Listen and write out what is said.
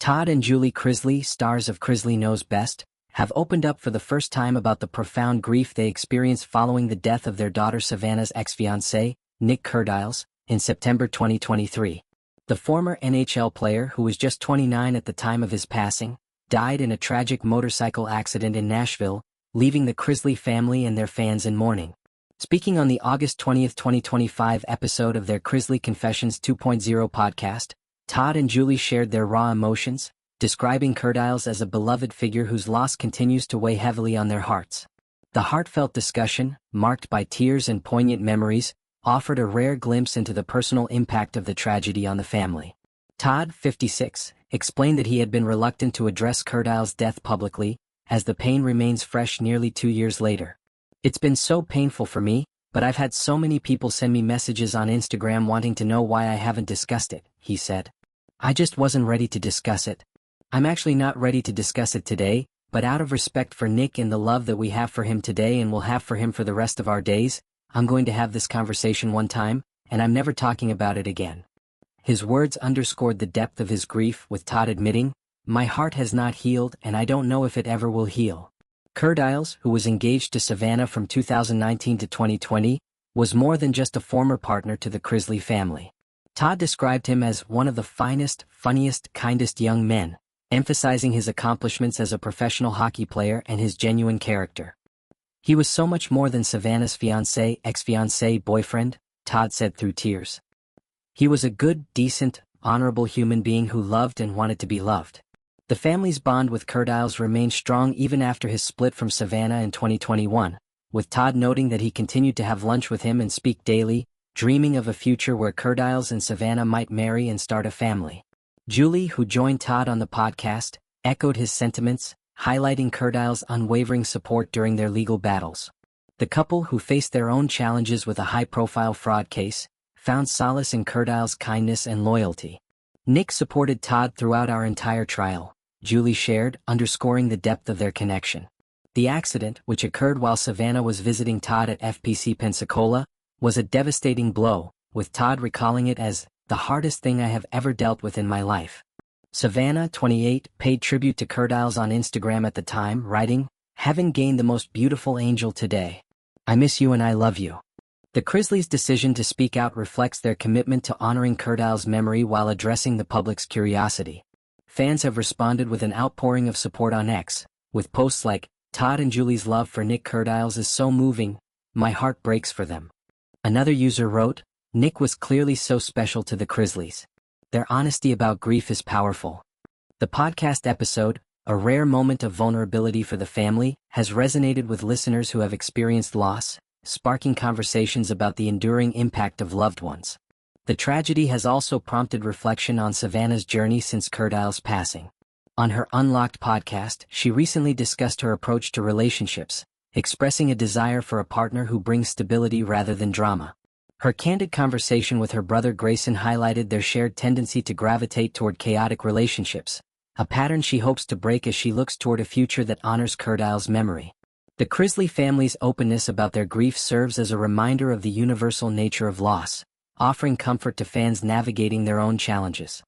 Todd and Julie Chrisley, stars of Chrisley Knows Best, have opened up for the first time about the profound grief they experienced following the death of their daughter Savannah's ex-fiancé, Nic Kerdiles, in September 2023. The former NHL player, who was just 29 at the time of his passing, died in a tragic motorcycle accident in Nashville, leaving the Chrisley family and their fans in mourning. Speaking on the August 20, 2025 episode of their Chrisley Confessions 2.0 podcast, Todd and Julie shared their raw emotions, describing Kerdiles as a beloved figure whose loss continues to weigh heavily on their hearts. The heartfelt discussion, marked by tears and poignant memories, offered a rare glimpse into the personal impact of the tragedy on the family. Todd, 56, explained that he had been reluctant to address Kerdiles' death publicly, as the pain remains fresh nearly 2 years later. "It's been so painful for me, but I've had so many people send me messages on Instagram wanting to know why I haven't discussed it," he said. "I just wasn't ready to discuss it. I'm actually not ready to discuss it today, but out of respect for Nic and the love that we have for him today and will have for him for the rest of our days, I'm going to have this conversation one time, and I'm never talking about it again." His words underscored the depth of his grief, with Todd admitting, "My heart has not healed and I don't know if it ever will heal." Kerdiles, who was engaged to Savannah from 2019 to 2020, was more than just a former partner to the Chrisley family. Todd described him as one of the finest, funniest, kindest young men, emphasizing his accomplishments as a professional hockey player and his genuine character. "He was so much more than Savannah's fiancé, ex-fiancé, boyfriend," Todd said through tears. "He was a good, decent, honorable human being who loved and wanted to be loved." The family's bond with Kerdiles remained strong even after his split from Savannah in 2021, with Todd noting that he continued to have lunch with him and speak daily, dreaming of a future where Kerdiles and Savannah might marry and start a family. Julie, who joined Todd on the podcast, echoed his sentiments, highlighting Kerdiles' unwavering support during their legal battles. The couple, who faced their own challenges with a high-profile fraud case, found solace in Kerdiles' kindness and loyalty. "Nic supported Todd throughout our entire trial," Julie shared, underscoring the depth of their connection. The accident, which occurred while Savannah was visiting Todd at FPC Pensacola, was a devastating blow, with Todd recalling it as the hardest thing I have ever dealt with in my life. Savannah, 28, paid tribute to Kerdiles on Instagram at the time, writing, "Having gained the most beautiful angel today. I miss you and I love you." The Chrisleys' decision to speak out reflects their commitment to honoring Kerdiles' memory while addressing the public's curiosity. Fans have responded with an outpouring of support on X, with posts like, "Todd and Julie's love for Nic Kerdiles is so moving, my heart breaks for them." Another user wrote, "Nic was clearly so special to the Chrisleys. Their honesty about grief is powerful." The podcast episode, a rare moment of vulnerability for the family, has resonated with listeners who have experienced loss, sparking conversations about the enduring impact of loved ones. The tragedy has also prompted reflection on Savannah's journey since Kerdiles' passing. On her Unlocked podcast, she recently discussed her approach to relationships, expressing a desire for a partner who brings stability rather than drama. Her candid conversation with her brother Grayson highlighted their shared tendency to gravitate toward chaotic relationships, a pattern she hopes to break as she looks toward a future that honors Kerdiles' memory. The Chrisley family's openness about their grief serves as a reminder of the universal nature of loss, offering comfort to fans navigating their own challenges.